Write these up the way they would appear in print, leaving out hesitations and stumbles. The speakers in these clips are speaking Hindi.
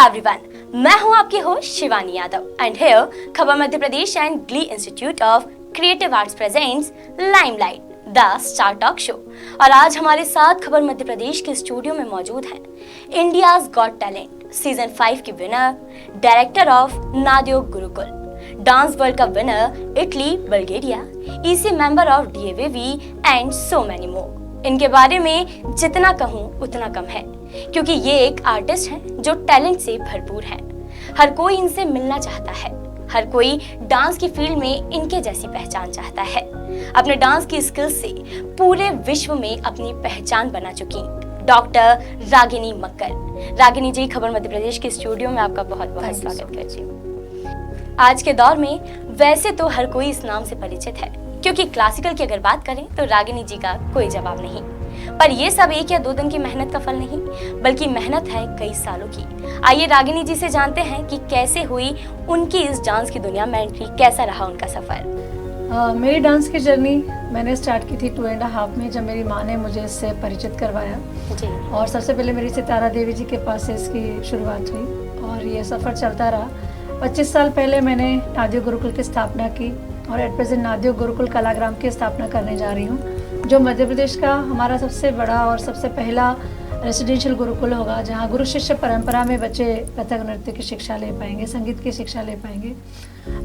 एवरीवन, मैं हूं आपकी host Shivani Yadav and here Khabar Madhya Pradesh and Glee institute of creative arts presents limelight the star talk show. और आज हमारे साथ खबर मध्य प्रदेश के स्टूडियो में मौजूद हैं इंडियाज गॉट टैलेंट सीजन 5 की winner, director of Nadiyo Gurukul, dance world cup winner Italy Bulgaria, EC member of DAVV and so many more. इनके बारे में जितना कहूँ उतना कम है, क्योंकि ये एक आर्टिस्ट हैं जो टैलेंट से भरपूर हैं। हर कोई इनसे मिलना चाहता है, हर कोई डांस की फील्ड में इनके जैसी पहचान चाहता है। अपने डांस की स्किल्स से पूरे विश्व में अपनी पहचान बना चुकी डॉक्टर रागिनी मक्कर। रागिनी जी, खबर मध्य प्रदेश के स्टूडियो में आपका बहुत बहुत स्वागत करती हूँ। आज के दौर में वैसे तो हर कोई इस नाम से परिचित है, क्योंकि क्लासिकल की अगर बात करें तो रागिनी जी का कोई जवाब नहीं। पर ये सब एक या दो दिन की मेहनत का फल नहीं, बल्कि मेहनत है कई सालों की। आइए रागिनी जी से जानते हैं कि कैसे हुई उनकी इस डांस की दुनिया में एंट्री, कैसा रहा उनका सफर। मेरी डांस की जर्नी मैंने स्टार्ट की थी 2.5 में, जब मेरी माँ ने मुझे इससे परिचित करवाया जी। और सबसे पहले मेरी सितारा देवी जी के पास से इसकी शुरुआत हुई और ये सफ़र चलता रहा। 25 साल पहले मैंने नादियो गुरुकुल की स्थापना की और एट प्रेजेंट नादियो गुरुकुल कलाग्राम की स्थापना करने जा रही हूँ, जो मध्य प्रदेश का हमारा सबसे बड़ा और सबसे पहला रेसिडेंशियल गुरुकुल होगा, जहाँ गुरु शिष्य परंपरा में बच्चे कथक नृत्य की शिक्षा ले पाएंगे, संगीत की शिक्षा ले पाएंगे।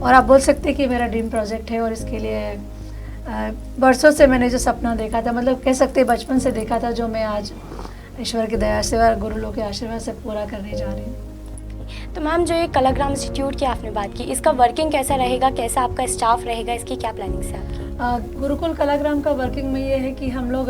और आप बोल सकते हैं कि मेरा ड्रीम प्रोजेक्ट है और इसके लिए बरसों से मैंने जो सपना देखा था, मतलब कह सकते बचपन से देखा था, जो मैं आज ईश्वर की दया से और गुरु लोग के आशीर्वाद से पूरा करने जा रही हूँ। तो मैम, जो ये कलाग्राम इंस्टीट्यूट की आपने बात की, इसका वर्किंग कैसा रहेगा, कैसा आपका स्टाफ रहेगा, इसकी क्या प्लानिंग है आपकी? गुरुकुल कलाग्राम का वर्किंग में ये है कि हम लोग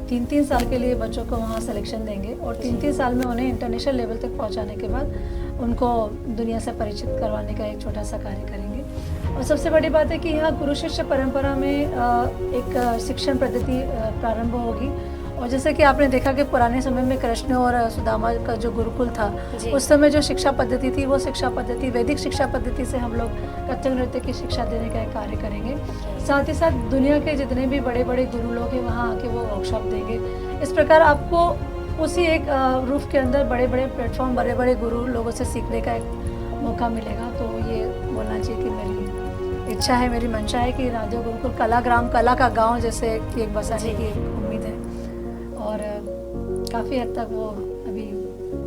3-3 साल के लिए बच्चों को वहाँ सिलेक्शन देंगे और 3-3 साल में उन्हें इंटरनेशनल लेवल तक पहुँचाने के बाद उनको दुनिया से परिचित करवाने का एक छोटा सा कार्य करेंगे। और सबसे बड़ी बात है कि यहाँ गुरु शिष्य परंपरा में एक शिक्षण पद्धति प्रारंभ होगी। और जैसे कि आपने देखा कि पुराने समय में कृष्ण और सुदामा का जो गुरुकुल था, उस समय जो शिक्षा पद्धति थी, वो शिक्षा पद्धति वैदिक शिक्षा पद्धति से हम लोग कथक नृत्य की शिक्षा देने का एक कार्य करेंगे। साथ ही साथ दुनिया के जितने भी बड़े बड़े गुरु लोग हैं, वहाँ आके वो वर्कशॉप देंगे। इस प्रकार आपको उसी एक रूफ के अंदर बड़े बड़े प्लेटफॉर्म, बड़े बड़े गुरु लोगों से सीखने का एक मौका मिलेगा। तो ये बोलना चाहिए कि मेरी इच्छा है, मेरी मंशा है कि नादियो गुरुकुल कलाग्राम, कला का गाँव जैसे एक बसाने की उम्मीद है और काफ़ी हद तक वो अभी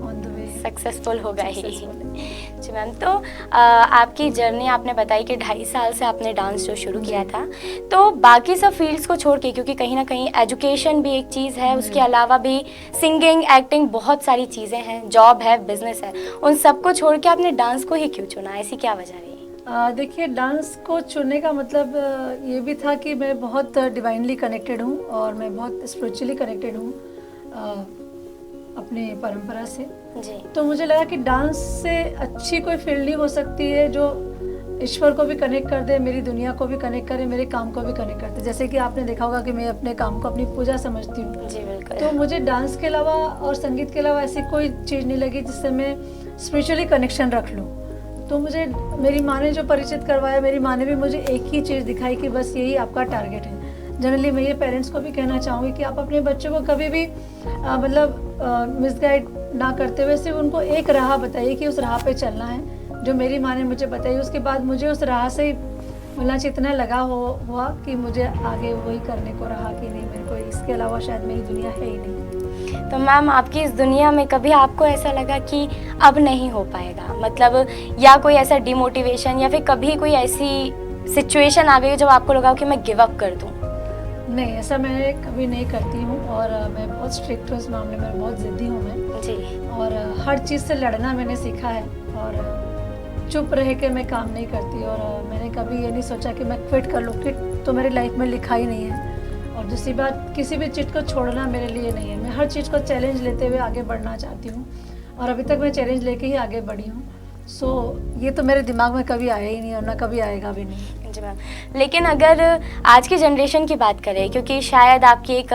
ऑन द वे सक्सेसफुल होगा ही। जी मैम, तो आपकी जर्नी आपने बताई कि 2.5 साल से आपने डांस जो शुरू किया था, तो बाकी सब फील्ड्स को छोड़ के, क्योंकि कहीं ना कहीं एजुकेशन भी एक चीज़ है, उसके अलावा भी सिंगिंग, एक्टिंग, बहुत सारी चीज़ें हैं, जॉब है, बिजनेस है, उन सबको छोड़ के आपने डांस को ही क्यों चुना, ऐसी क्या वजह रही? देखिए, डांस को चुनने का मतलब ये भी था कि मैं बहुत डिवाइनली कनेक्टेड हूँ और मैं बहुत स्पिरिचुअली कनेक्टेड हूँ अपने परंपरा से जी। तो मुझे लगा कि डांस से अच्छी कोई फील्ड नहीं हो सकती है जो ईश्वर को भी कनेक्ट कर दे, मेरी दुनिया को भी कनेक्ट करे, मेरे काम को भी कनेक्ट करते। जैसे कि आपने देखा होगा कि मैं अपने काम को अपनी पूजा समझती हूँ। जी बिल्कुल। तो मुझे डांस के अलावा और संगीत के अलावा ऐसी कोई चीज़ नहीं लगी जिससे मैं स्पिरिचुअली कनेक्शन रख लूँ। तो मुझे मेरी माँ ने जो परिचित करवाया, मेरी माँ ने भी मुझे एक ही चीज़ दिखाई कि बस यही आपका टारगेट है। जनरली मैं ये पेरेंट्स को भी कहना चाहूँगी कि आप अपने बच्चों को कभी भी मिसगाइड ना करते हुए सिर्फ उनको एक राह बताइए कि उस राह पे चलना है, जो मेरी माँ ने मुझे बताई। उसके बाद मुझे उस राह से बोलना चाहिए इतना लगा हुआ कि मुझे आगे वही करने को रहा कि नहीं, मेरे को इसके अलावा शायद मेरी दुनिया है ही नहीं। तो मैम, आपकी इस दुनिया में कभी आपको ऐसा लगा कि अब नहीं हो पाएगा, मतलब या कोई ऐसा डिमोटिवेशन या फिर कभी कोई ऐसी सिचुएशन आ गई जब आपको लगा कि मैं गिव अप कर दूं? नहीं, ऐसा मैं कभी नहीं करती हूँ और मैं बहुत स्ट्रिक्ट हूँ इस मामले में, बहुत ज़िद्दी हूँ मैं जी। और हर चीज़ से लड़ना मैंने सीखा है और चुप रह के मैं काम नहीं करती और मैंने कभी ये नहीं सोचा कि मैं क्विट कर लूँ। क्विट तो मेरी लाइफ में लिखा ही नहीं है। और दूसरी बात, किसी भी चीज़ को छोड़ना मेरे लिए नहीं है। मैं हर चीज़ को चैलेंज लेते हुए आगे बढ़ना चाहती हूँ और अभी तक मैं चैलेंज लेके ही आगे बढ़ी हूँ। ये तो मेरे दिमाग में कभी आया ही नहीं और ना कभी आएगा भी नहीं। जी मैम, लेकिन अगर आज की जनरेशन की बात करें, क्योंकि शायद आपकी एक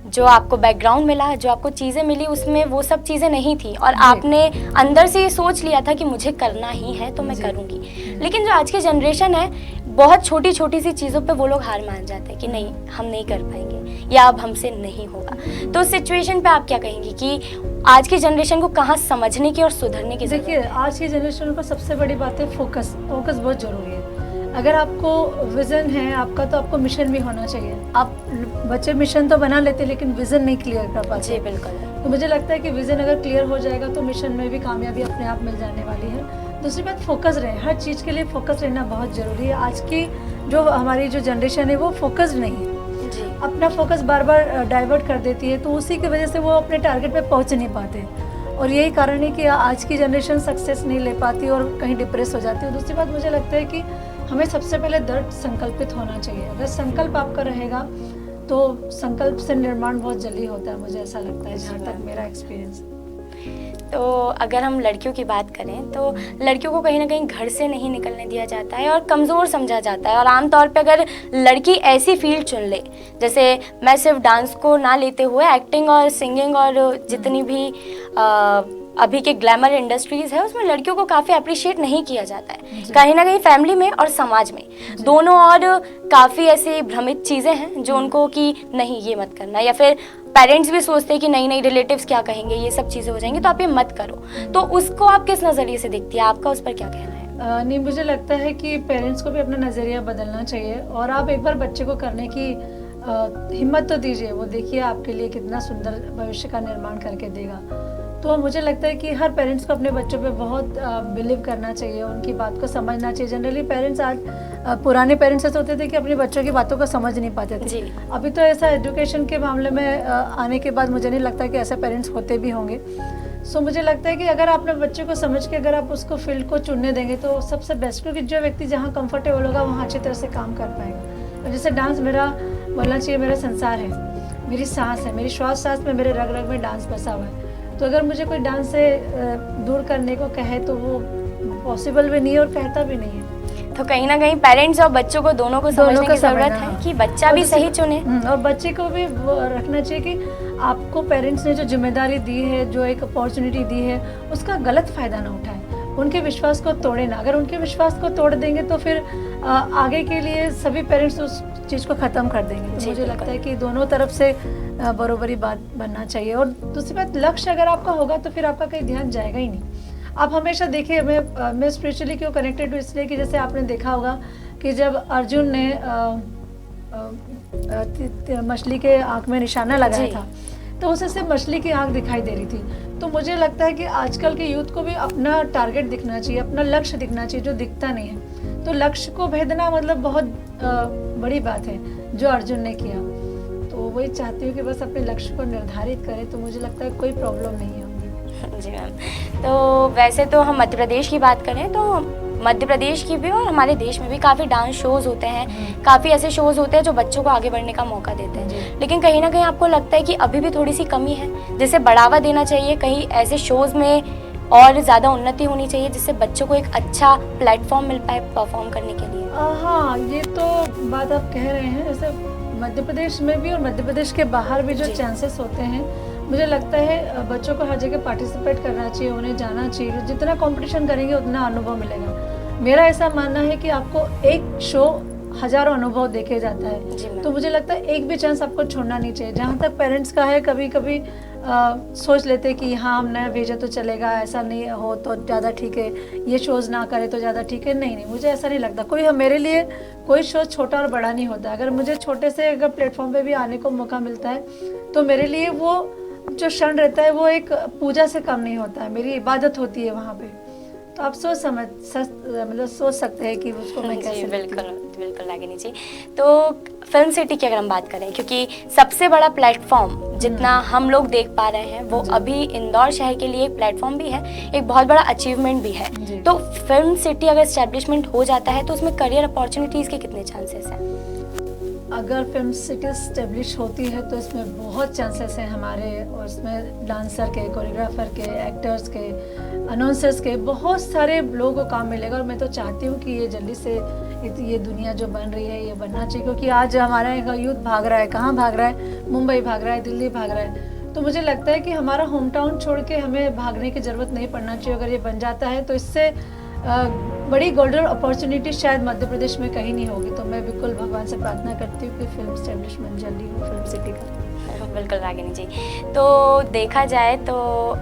जो आपको बैकग्राउंड मिला, जो आपको चीज़ें मिली, उसमें वो सब चीज़ें नहीं थी और आपने अंदर से ये सोच लिया था कि मुझे करना ही है तो मैं करूँगी। लेकिन जो आज की जनरेशन है, बहुत छोटी छोटी सी चीज़ों पे वो लोग हार मान जाते हैं कि नहीं, हम नहीं कर पाएंगे या अब हमसे नहीं होगा। तो उस सिचुएशन पे आप क्या कहेंगी कि आज की जनरेशन को कहाँ समझने की और सुधरने की जरूरत देखिए, है? आज की जनरेशन को सबसे बड़ी बात है फोकस बहुत ज़रूरी है। अगर आपको विज़न है आपका, तो आपको मिशन भी होना चाहिए। आप बच्चे मिशन तो बना लेते हैं लेकिन विज़न नहीं क्लियर कर पाते। जी बिल्कुल। तो मुझे लगता है कि विज़न अगर क्लियर हो जाएगा तो मिशन में भी कामयाबी अपने आप मिल जाने वाली है। दूसरी बात, फोकस रहे, हर चीज़ के लिए फोकस रहना बहुत ज़रूरी है। आज की जो हमारी जो जनरेशन है वो फोकस्ड नहीं है, जी अपना फोकस बार बार डाइवर्ट कर देती है, तो उसी की वजह से वो अपने टारगेट पे पहुंच नहीं पाते और यही कारण है कि आज की जनरेशन सक्सेस नहीं ले पाती और कहीं डिप्रेस हो जाती है। दूसरी बात, मुझे लगता है कि हमें सबसे पहले दृढ़ संकल्पित होना चाहिए। अगर संकल्प आपका रहेगा तो संकल्प से निर्माण बहुत जल्दी होता है, मुझे ऐसा लगता है, जहाँ तक मेरा एक्सपीरियंस। तो अगर हम लड़कियों की बात करें तो लड़कियों को कहीं ना कहीं घर से नहीं निकलने दिया जाता है और कमज़ोर समझा जाता है। और आमतौर पे अगर लड़की ऐसी फील्ड चुन ले, जैसे मैं सिर्फ डांस को ना लेते हुए एक्टिंग और सिंगिंग और जितनी भी अभी के ग्लैमर इंडस्ट्रीज़ है उसमें लड़कियों को काफ़ी अप्रिशिएट नहीं किया जाता है, कहीं ना कहीं फैमिली में और समाज में दोनों। और काफ़ी ऐसी भ्रमित चीज़ें हैं जो उनको कि नहीं ये मत करना, या फिर पेरेंट्स भी सोचते हैं कि नहीं नहीं रिलेटिव्स क्या कहेंगे, ये सब चीज़ें हो जाएंगी तो आप ये मत करो। तो उसको आप किस नज़रिए से देखती है, आपका उस पर क्या कहना है? नहीं, मुझे लगता है कि पेरेंट्स को भी अपना नज़रिया बदलना चाहिए और आप एक बार बच्चे को करने की हिम्मत तो दीजिए। वो देखिए आपके लिए कितना सुंदर भविष्य का निर्माण करके देगा। तो मुझे लगता है कि हर पेरेंट्स को अपने बच्चों पे बहुत बिलीव करना चाहिए, उनकी बात को समझना चाहिए। जनरली पेरेंट्स आज पुराने पेरेंट्स ऐसे होते थे कि अपनी बच्चों की बातों को समझ नहीं पाते थे। अभी तो ऐसा एजुकेशन के मामले में आने के बाद मुझे नहीं लगता कि ऐसे पेरेंट्स होते भी होंगे। सो मुझे लगता है कि अगर आप अपने बच्चे को समझ के अगर आप उसको फील्ड को चुनने देंगे तो सबसे बेस्ट, क्योंकि जो व्यक्ति जहाँ कंफर्टेबल होगा वहाँ अच्छी तरह से काम कर पाएगा। जैसे डांस मेरा बोलना चाहिए मेरा संसार है, मेरी सांस है, मेरी श्वास सांस में, मेरे रग रग में डांस बसा हुआ है। तो अगर मुझे कोई डांस से दूर करने को कहे तो वो पॉसिबल भी नहीं है और कहता भी नहीं है। तो कहीं ना कहीं पेरेंट्स और बच्चों को दोनों को समझने की जरूरत है कि बच्चा भी सही चुने और बच्चे को भी रखना चाहिए कि आपको पेरेंट्स ने जो जिम्मेदारी दी है, जो एक अपॉर्चुनिटी दी है, उसका गलत फायदा ना उठाए, उनके विश्वास को तोड़े ना। अगर उनके विश्वास को तोड़ देंगे तो फिर आगे के लिए सभी पेरेंट्स उस चीज़ को ख़त्म कर देंगे। तो मुझे लगता है कि दोनों तरफ से बरोबरी बात बनना चाहिए। और दूसरी बात, लक्ष्य अगर आपका होगा तो फिर आपका कहीं ध्यान जाएगा ही नहीं। आप हमेशा देखिए, मैं स्पिरिचुअली क्यों कनेक्टेड हूँ, इसलिए कि जैसे आपने देखा होगा कि जब अर्जुन ने मछली के आँख में निशाना लगाया था तो उसे सिर्फ मछली की आँख दिखाई दे रही थी। तो मुझे लगता है कि आजकल के यूथ को भी अपना टारगेट दिखना चाहिए, अपना लक्ष्य दिखना चाहिए जो दिखता नहीं है। तो लक्ष्य को भेदना मतलब बहुत बड़ी बात है जो अर्जुन ने किया। तो वही चाहती हूँ कि बस अपने लक्ष्य को निर्धारित करें, तो मुझे लगता है कोई प्रॉब्लम नहीं होगी। जी मैम। तो वैसे तो हम मध्य प्रदेश की बात करें तो मध्य प्रदेश की भी और हमारे देश में भी काफ़ी डांस शोज़ होते हैं, काफ़ी ऐसे शोज़ होते हैं जो बच्चों को आगे बढ़ने का मौका देते हैं। लेकिन कहीं ना कहीं आपको लगता है कि अभी भी थोड़ी सी कमी है, जिसे बढ़ावा देना चाहिए, कहीं ऐसे शोज़ में और ज़्यादा उन्नति होनी चाहिए जिससे बच्चों को एक अच्छा प्लेटफॉर्म मिल पाए परफॉर्म करने के लिए? हाँ, ये तो बात आप कह रहे हैं। जैसे मध्य प्रदेश में भी और मध्य प्रदेश के बाहर भी जो चांसेस होते हैं, मुझे लगता है बच्चों को हर जगह पार्टिसिपेट करना चाहिए, उन्हें जाना चाहिए। जितना कंपटीशन करेंगे उतना अनुभव मिलेगा। मेरा ऐसा मानना है कि आपको एक शो हजारों अनुभव देखे जाता है, तो मुझे लगता है एक भी चांस आपको छोड़ना नहीं चाहिए। जहाँ तक पेरेंट्स का है, कभी कभी सोच लेते कि हाँ हम नया भेजा तो चलेगा, ऐसा नहीं हो तो ज़्यादा ठीक है, ये शोज़ ना करे तो ज़्यादा ठीक है। नहीं, मुझे ऐसा नहीं लगता। मेरे लिए कोई शो छोटा और बड़ा नहीं होता। अगर मुझे छोटे से अगर प्लेटफॉर्म पे भी आने को मौका मिलता है तो मेरे लिए वो जो क्षण रहता है वो एक पूजा से कम नहीं होता है, मेरी इबादत होती है वहाँ पे। तो आप सोच सकते हैं कि उसको मैं कैसे। बिल्कुल रागिनी जी। तो फिल्म सिटी की अगर हम बात करें, क्योंकि सबसे बड़ा प्लेटफॉर्म जितना हम लोग देख पा रहे हैं वो अभी इंदौर शहर के लिए एक प्लेटफॉर्म भी है, एक बहुत बड़ा अचीवमेंट भी है। तो फिल्म सिटी अगर एस्टेब्लिशमेंट हो जाता है तो उसमें करियर अपॉर्चुनिटीज़ के कितने चांसेस हैं? अगर फिल्म सिटी स्टेब्लिश होती है तो इसमें बहुत चांसेस हैं हमारे, और इसमें डांसर के, कोरियोग्राफर के, एक्टर्स के, अनाउंसर्स के, बहुत सारे लोगों को काम मिलेगा। और मैं तो चाहती हूँ कि ये जल्दी से ये दुनिया जो बन रही है ये बनना चाहिए, क्योंकि आज हमारा यूथ भाग रहा है, कहाँ भाग रहा है, मुंबई भाग रहा है, दिल्ली भाग रहा है। तो मुझे लगता है कि हमारा होम टाउन छोड़ के हमें भागने की ज़रूरत नहीं पड़ना चाहिए। अगर ये बन जाता है तो इससे बड़ी गोल्डन अपॉर्चुनिटी शायद मध्य प्रदेश में कहीं नहीं होगी। तो मैं बिल्कुल भगवान से प्रार्थना करती हूँ कि फिल्म स्टैब्लिशमेंट जल्दी हो फिल्म सिटी का। बिल्कुल रागिनी जी, तो देखा जाए तो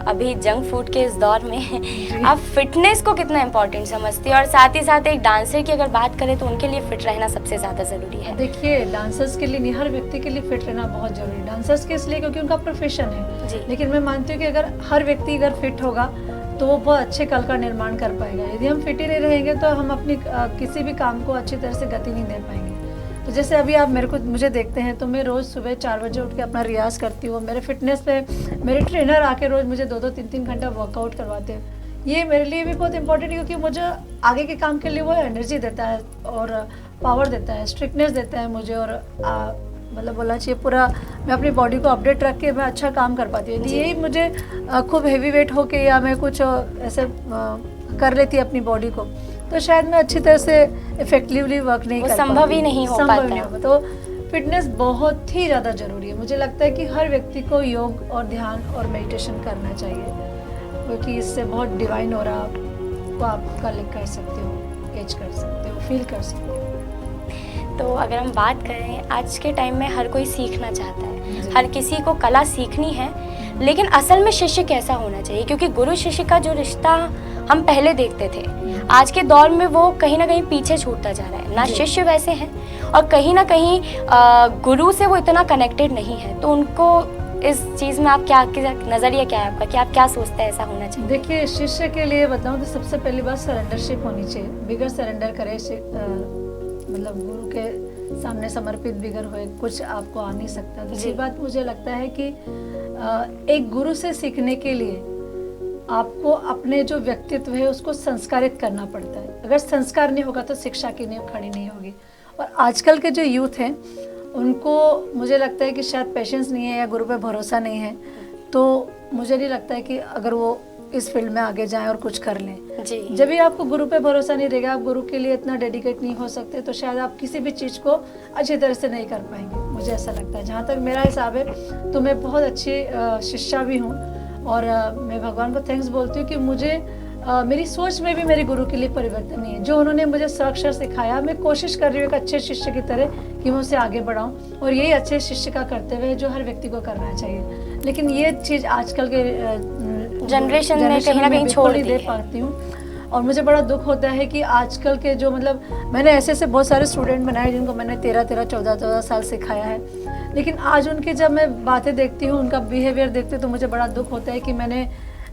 अभी जंक फूड के इस दौर में आप फिटनेस को कितना इम्पोर्टेंट समझती हैं, और साथ ही साथ एक डांसर की अगर बात करें तो उनके लिए फिट रहना सबसे ज़्यादा ज़रूरी है? देखिए, डांसर्स के लिए नहीं, हर व्यक्ति के लिए फिट रहना बहुत जरूरी है। डांसर्स के इसलिए क्योंकि उनका प्रोफेशन है जी। लेकिन मैं मानती हूँ कि अगर हर व्यक्ति अगर फिट होगा तो वो बहुत अच्छे कल का निर्माण कर पाएगा। यदि हम फिट ही नहीं रहेंगे तो हम अपनी किसी भी काम को अच्छी तरह से गति नहीं दे पाएंगे। तो जैसे अभी आप मुझे देखते हैं तो मैं रोज़ सुबह 4 बजे उठ के अपना रियाज़ करती हूँ। मेरे फिटनेस पे मेरे ट्रेनर आके रोज़ मुझे 2-2 3-3 घंटा वर्कआउट करवाते हैं। ये मेरे लिए भी बहुत इंपॉर्टेंट है क्योंकि मुझे आगे के काम के लिए वो एनर्जी देता है और पावर देता है, स्ट्रिक्टनेस देता है मुझे। और मतलब बोलना चाहिए पूरा मैं अपनी बॉडी को अपडेट रख के मैं अच्छा काम कर पाती हूँ। यही मुझे खूब हैवी वेट होके या मैं कुछ ऐसे कर लेती अपनी बॉडी को तो शायद मैं अच्छी तरह से इफेक्टिवली वर्क नहीं कर पाती। संभव ही नहीं हो पाता। तो फिटनेस बहुत ही ज़्यादा ज़रूरी है। मुझे लगता है कि हर व्यक्ति को योग और ध्यान और मेडिटेशन करना चाहिए क्योंकि इससे बहुत डिवाइन हो रहा को आप कलेक्ट कर सकते हो, कैच कर सकते हो, फील कर सकते हो। तो अगर हम बात करें आज के टाइम में हर कोई सीखना चाहता है, हर किसी को कला सीखनी है, लेकिन असल में शिष्य कैसा होना चाहिए? क्योंकि गुरु शिष्य का जो रिश्ता हम पहले देखते थे, आज के दौर में वो कहीं ना कहीं पीछे छूटता जा रहा है। ना शिष्य वैसे हैं और कहीं ना कहीं गुरु से वो इतना कनेक्टेड नहीं है। तो उनको इस चीज़ में आप क्या नज़रिया क्या है आपका कि आप क्या सोचते हैं ऐसा होना चाहिए? देखिए, शिष्य के लिए बताऊँ तो सबसे पहली बात सरेंडरशिप होनी चाहिए। बिगर सरेंडर करे मतलब गुरु के सामने समर्पित बिगर हुए कुछ आपको आ नहीं सकता। दूसरी बात मुझे लगता है कि एक गुरु से सीखने के लिए आपको अपने जो व्यक्तित्व है उसको संस्कारित करना पड़ता है। अगर संस्कार नहीं होगा तो शिक्षा की नींव खड़ी नहीं होगी। और आजकल के जो यूथ हैं उनको मुझे लगता है कि शायद पेशेंस नहीं है या गुरु पे भरोसा नहीं है। तो मुझे नहीं लगता है कि अगर वो इस फील्ड में आगे जाएं और कुछ कर लें। जी। जब भी आपको गुरु पे भरोसा नहीं रहेगा, आप गुरु के लिए इतना डेडिकेट नहीं हो सकते तो शायद आप किसी भी चीज़ को अच्छी तरह से नहीं कर पाएंगे। मुझे ऐसा लगता है, जहाँ तक मेरा हिसाब है तो मैं बहुत अच्छी शिष्या भी हूँ और मैं भगवान को थैंक्स बोलती हूँ कि मुझे मेरी सोच में भी मेरे गुरु के लिए परिवर्तन नहीं है। जो उन्होंने मुझे अक्षर सिखाया, मैं कोशिश कर रही हूँ एक अच्छे शिष्य की तरह कि मैं उसे आगे बढ़ाऊँ। और यही अच्छे शिष्य का कर्तव्य है जो हर व्यक्ति को करना चाहिए। लेकिन ये चीज़ आजकल के जनरेशन में कहीं ना कहीं छोड़ दे पाती हूँ। और मुझे बड़ा दुख होता है कि आजकल के जो मतलब मैंने ऐसे बहुत सारे स्टूडेंट बनाए जिनको मैंने 13-13, 14-14 साल सिखाया है, लेकिन आज उनकी जब मैं बातें देखती हूँ, उनका बिहेवियर देखती हूँ तो मुझे बड़ा दुख होता है कि मैंने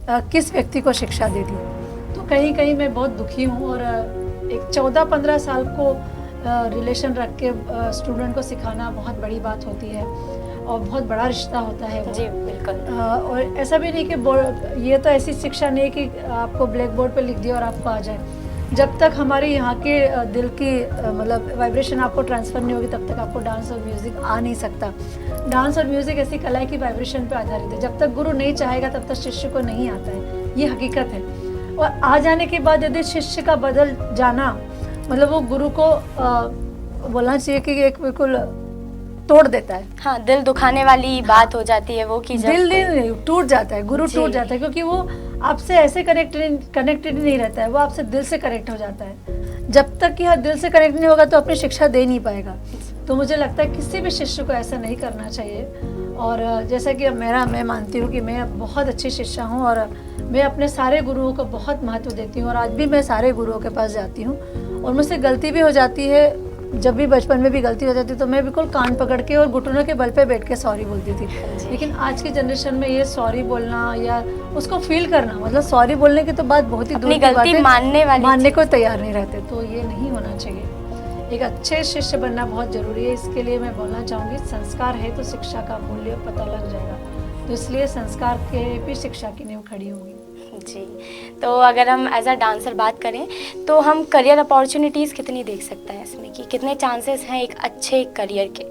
किस व्यक्ति को शिक्षा दे दी। तो कहीं कहीं मैं बहुत दुखी हूँ। और एक 14-15 साल को रिलेशन रख के स्टूडेंट को सिखाना बहुत बड़ी बात होती है और बहुत बड़ा रिश्ता होता है वो। जी बिल्कुल। और ऐसा भी नहीं कि ये तो ऐसी शिक्षा नहीं कि आपको ब्लैक बोर्ड पे लिख दिया और आपको आ जाए। जब तक हमारे यहाँ के दिल की मतलब वाइब्रेशन आपको ट्रांसफ़र नहीं होगी तब तक आपको डांस और म्यूज़िक आ नहीं सकता। डांस और म्यूज़िक ऐसी कला है कि वाइब्रेशन पे आधारित है। जब तक गुरु नहीं चाहेगा तब तक शिष्य को नहीं आता है, ये हकीकत है। और आ जाने के बाद यदि शिष्य का बदल जाना मतलब वो गुरु को बोलना चाहिए कि एक बिल्कुल तोड़ देता है। हाँ, दिल दुखाने वाली बात हो जाती है वो कि जब दिल टूट जाता है, गुरु टूट जाता है, क्योंकि वो आपसे ऐसे कनेक्टेड नहीं रहता है, वो आपसे दिल से कनेक्ट हो जाता है। जब तक कि दिल से कनेक्ट नहीं होगा तो अपनी शिक्षा दे नहीं पाएगा। तो मुझे लगता है किसी भी शिष्य को ऐसा नहीं करना चाहिए। और जैसा कि मैं मानती हूँ कि मैं बहुत अच्छी शिष्या हूँ और मैं अपने सारे गुरुओं को बहुत महत्व देती हूँ और आज भी मैं सारे गुरुओं के पास जाती हूँ। और मुझसे गलती भी हो जाती है, जब भी बचपन में भी गलती हो जाती तो मैं बिल्कुल कान पकड़ के और घुटनों के बल पे बैठ के सॉरी बोलती थी। लेकिन आज की जनरेशन में ये सॉरी बोलना या उसको फील करना, मतलब सॉरी बोलने की तो बात बहुत ही दूर की बात है, मानने को तैयार नहीं रहते। तो ये नहीं होना चाहिए। एक अच्छे शिष्य बनना बहुत ज़रूरी है। इसके लिए मैं बोलना चाहूँगी, संस्कार है तो शिक्षा का मूल्य पता लग जाएगा। तो इसलिए संस्कार के भी शिक्षा की नींव खड़ी होगी। जी, तो अगर हम एज अ डांसर बात करें तो हम करियर अपॉर्चुनिटीज़ कितनी देख सकते हैं इसमें कि कितने चांसेस हैं एक अच्छे करियर के?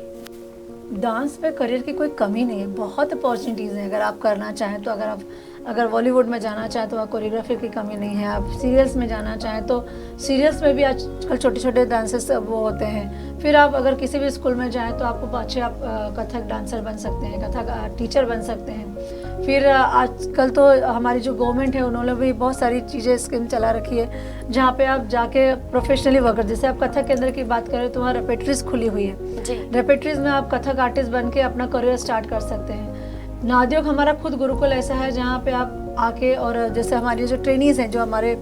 डांस में करियर की कोई कमी नहीं है, बहुत अपॉर्चुनिटीज़ हैं। अगर आप करना चाहें तो अगर आप अगर बॉलीवुड में जाना चाहें तो वहाँ कोरियोग्राफी की कमी नहीं है। आप सीरियल्स में जाना चाहें तो सीरियल्स में भी आजकल छोटे छोटे डांसेस वो होते हैं। फिर आप अगर किसी भी स्कूल में जाएं तो आपको अच्छे आप कथक डांसर बन सकते हैं, कथक टीचर बन सकते हैं। फिर आजकल तो हमारी जो गवर्नमेंट है उन्होंने भी बहुत सारी चीज़ें स्कीम चला रखी है जहाँ पे आप जाके प्रोफेशनली वर्कर, जैसे आप कथक केंद्र की बात करें तो वहाँ रेपेट्रीज खुली हुई है। रेपेट्रीज में आप कथक आर्टिस्ट बन के अपना करियर स्टार्ट कर सकते हैं। नाद्योग हमारा खुद गुरुकुल ऐसा है जहाँ पे आप आके, और जैसे हमारी जो ट्रेनीज हैं जो हमारे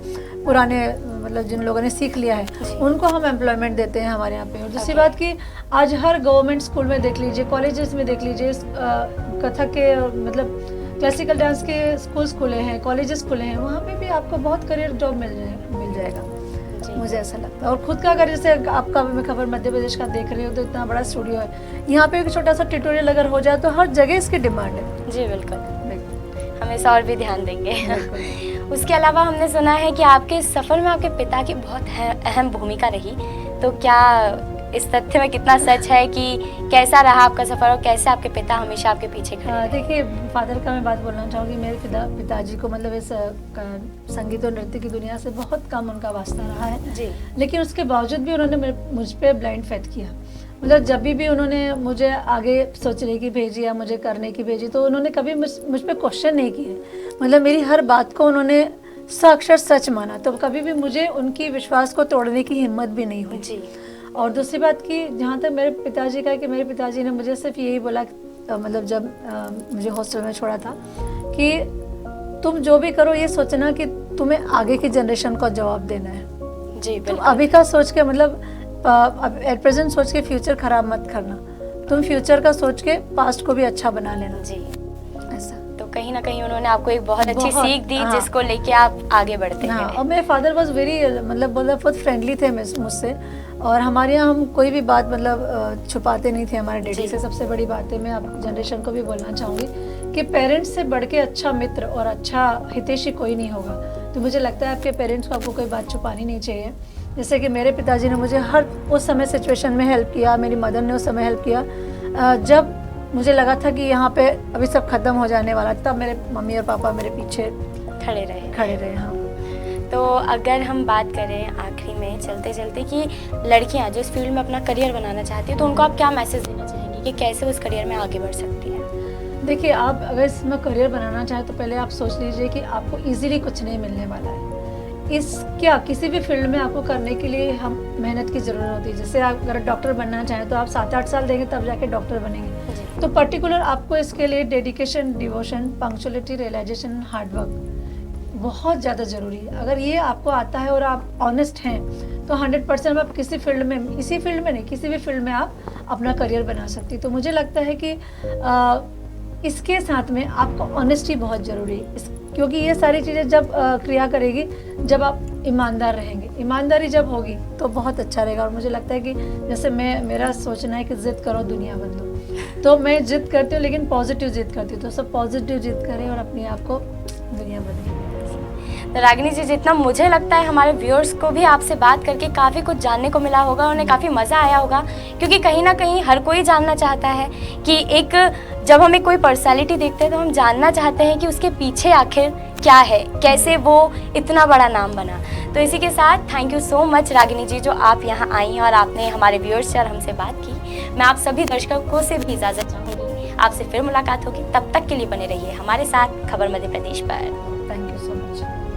पुराने मतलब जिन लोगों ने सीख लिया है उनको हम एम्प्लॉयमेंट देते हैं हमारे यहाँ पे। और दूसरी बात कि आज हर गवर्नमेंट स्कूल में देख लीजिए, कॉलेजेस में देख लीजिए, कथक के मतलब क्लासिकल डांस के स्कूल्स खुले हैं, कॉलेजेस खुले हैं, वहाँ पे भी आपको बहुत करियर जॉब मिल जाएगा, मुझे ऐसा लगता है। और खुद का अगर जैसे आपका मैं खबर मध्य प्रदेश का देख रही हूँ तो इतना बड़ा स्टूडियो है, यहाँ पे एक छोटा सा ट्यूटोरियल अगर हो जाए तो हर जगह इसकी डिमांड है। जी बिल्कुल, हमेशा और भी ध्यान देंगे। उसके अलावा हमने सुना है कि आपके सफ़र में आपके पिता की बहुत अहम भूमिका रही, तो क्या इस तथ्य में कितना सच है कि कैसा रहा आपका सफ़र और कैसे आपके पिता हमेशा आपके पीछे खड़े? देखिए, फादर का मैं बात बोलना चाहूँगी। मेरे पिताजी को मतलब इस संगीत और नृत्य की दुनिया से बहुत कम उनका वास्ता रहा है जी। लेकिन उसके बावजूद भी उन्होंने मुझ पर ब्लाइंड फेथ किया। मतलब जब भी उन्होंने मुझे आगे सोचने की भेजी या मुझे करने की भेजी तो उन्होंने कभी मुझ पर क्वेश्चन नहीं किए। मतलब मेरी हर बात को उन्होंने साक्षर सच माना, तो कभी भी मुझे उनकी विश्वास को तोड़ने की हिम्मत भी नहीं हुई जी। और दूसरी बात कि जहाँ तक मेरे पिताजी का है कि मेरे पिताजी ने मुझे सिर्फ यही बोला, मतलब जब मुझे हॉस्टल में छोड़ा था, कि तुम जो भी करो ये सोचना कि तुम्हें आगे की जनरेशन को जवाब देना है जी। तुम अभी का सोच के मतलब एट प्रेजेंट सोच के फ्यूचर खराब मत करना, तुम फ्यूचर का सोच के पास्ट को भी अच्छा बना लेना जी। ऐसा तो कहीं ना कहीं उन्होंने आपको एक बहुत अच्छी सीख दी जिसको लेके आप आगे बढ़ते हैं। और मेरे फादर वाज वेरी मतलब बहुत फ्रेंडली थे मुझसे, और हमारे यहाँ हम कोई भी बात मतलब छुपाते नहीं थे हमारे डैडी से। सबसे बड़ी बात है, मैं आप जनरेशन को भी बोलना चाहूँगी कि पेरेंट्स से बढ़ के अच्छा मित्र और अच्छा हितैषी कोई नहीं होगा। तो मुझे लगता है आपके पेरेंट्स को आपको कोई बात छुपानी नहीं चाहिए। जैसे कि मेरे पिताजी ने मुझे हर उस समय सिचुएशन में हेल्प किया, मेरी मदर ने उस समय हेल्प किया जब मुझे लगा था कि यहाँ पे अभी सब खत्म हो जाने वाला, तब मेरे मम्मी और पापा मेरे पीछे खड़े रहे। हाँ, तो अगर हम बात करें आखिरी में चलते चलते कि लड़कियाँ जो इस फील्ड में अपना करियर बनाना चाहती हैं तो उनको आप क्या मैसेज देना चाहेंगी कि कैसे उस करियर में आगे बढ़ सकती है? देखिए, आप अगर इसमें करियर बनाना चाहें तो पहले आप सोच लीजिए कि आपको इजीली कुछ नहीं मिलने वाला है। किसी भी फील्ड में आपको करने के लिए हम मेहनत की ज़रूरत होती है। जैसे आप अगर डॉक्टर बनना चाहें तो आप 7-8 साल देंगे तब जाके डॉक्टर बनेंगे। तो पर्टिकुलर आपको इसके लिए dedication, devotion, punctuality, realisation, hard work बहुत ज़्यादा ज़रूरी है। अगर ये आपको आता है और आप ऑनेस्ट हैं तो 100% आप किसी फील्ड में, इसी फील्ड में नहीं, किसी भी फील्ड में आप अपना करियर बना सकती। तो मुझे लगता है कि इसके साथ में आपको ऑनेस्टी बहुत ज़रूरी है, क्योंकि ये सारी चीज़ें जब क्रिया करेगी जब आप ईमानदार रहेंगे। ईमानदारी जब होगी तो बहुत अच्छा रहेगा। और मुझे लगता है कि जैसे मेरा सोचना है कि जिद करो दुनिया बदलो, तो मैं जिद करती हूँ लेकिन पॉजिटिव जिद करती हूँ। तो सब पॉजिटिव जिद करें और अपने आप को दुनिया बदलें। तो रागिनी जी, जितना मुझे लगता है हमारे व्यूअर्स को भी आपसे बात करके काफ़ी कुछ जानने को मिला होगा, उन्हें काफ़ी मज़ा आया होगा, क्योंकि कहीं ना कहीं हर कोई जानना चाहता है कि जब हमें कोई पर्सनालिटी देखते हैं तो हम जानना चाहते हैं कि उसके पीछे आखिर क्या है, कैसे वो इतना बड़ा नाम बना। तो इसी के साथ thank you so much Ragini ji, जो आप यहाँ आई हैं और आपने हमारे व्यूअर्स से और हमसे बात की। मैं आप सभी दर्शकों से भी इजाज़त चाहूँगी, आपसे फिर मुलाकात होगी। तब तक के लिए बने रहिए हमारे साथ खबर मध्य प्रदेश पर। Thank you so much.